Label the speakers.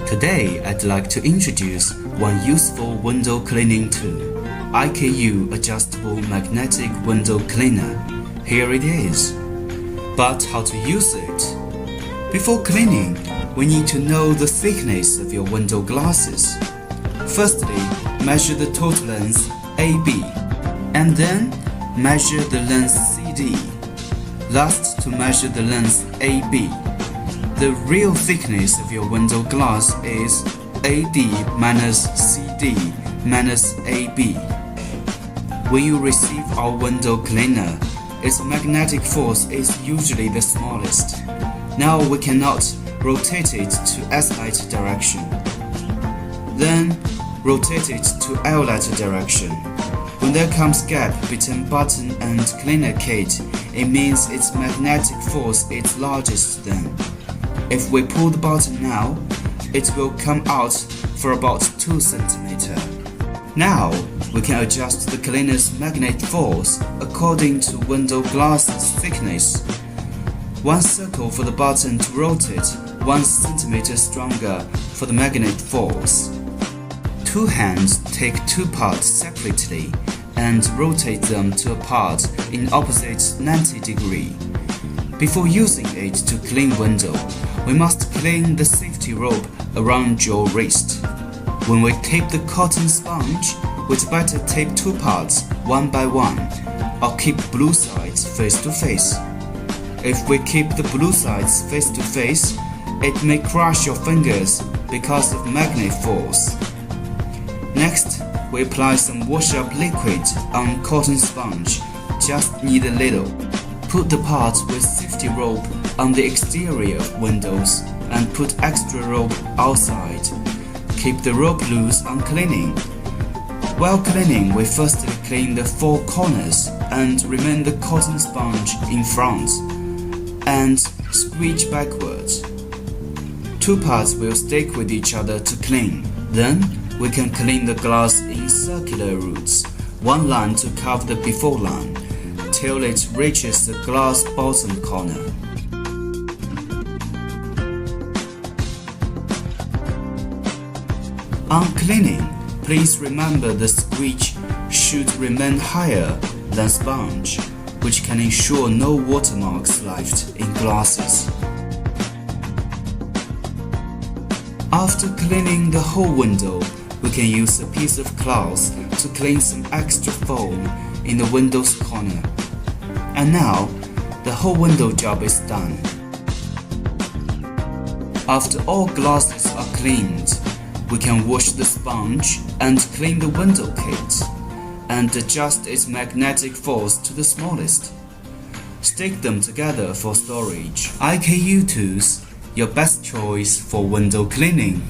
Speaker 1: Today, I'd like to introduce one useful window cleaning tool, IKU Adjustable Magnetic Window Cleaner. Here it is. But how to use it? Before cleaning, we need to know the thickness of your window glasses. Firstly, measure the total length AB, and then measure the length CD. Last, to measure the length AB. The real thickness of your window glass is AD minus CD minus AB. When you receive our window cleaner, its magnetic force is usually the smallest. Now we cannot rotate it to S-light direction. Then rotate it to L-light direction. When there comes gap between button and cleaner kit, it means its magnetic force is largest then. If we pull the button now, it will come out for about 2 cm. Now, we can adjust the cleaner's magnet force according to window glass's thickness. 1 circle for the button to rotate, 1 cm stronger for the magnet force. 2 hands take 2 parts separately and rotate them to a part in opposite 90 degrees. Before using it to clean window, we must clean the safety rope around your wrist. When we tape the cotton sponge, we'd better tape 2 parts, 1 by 1, or keep blue sides face to face. If we keep the blue sides face to face, it may crush your fingers because of magnet force. Next, we apply some wash-up liquid on cotton sponge, just need a little. Put the part with safety rope on the exterior of windows and put extra rope outside. Keep the rope loose on cleaning. While cleaning, we firstly clean the 4 corners and remain the cotton sponge in front and squeeze backwards. 2 parts will stick with each other to clean. Then we can clean the glass in circular routes, 1 line to cover the before line, till it reaches the glass bottom corner. On cleaning, please remember the squeegee should remain higher than sponge, which can ensure no watermarks left in glasses. After cleaning the whole window, we can use a piece of cloth to clean some extra foam in the window's corner. And now, the whole window job is done. After all glasses are cleaned, we can wash the sponge and clean the window kit, and adjust its magnetic force to the smallest. Stick them together for storage. IKU Tools, your best choice for window cleaning.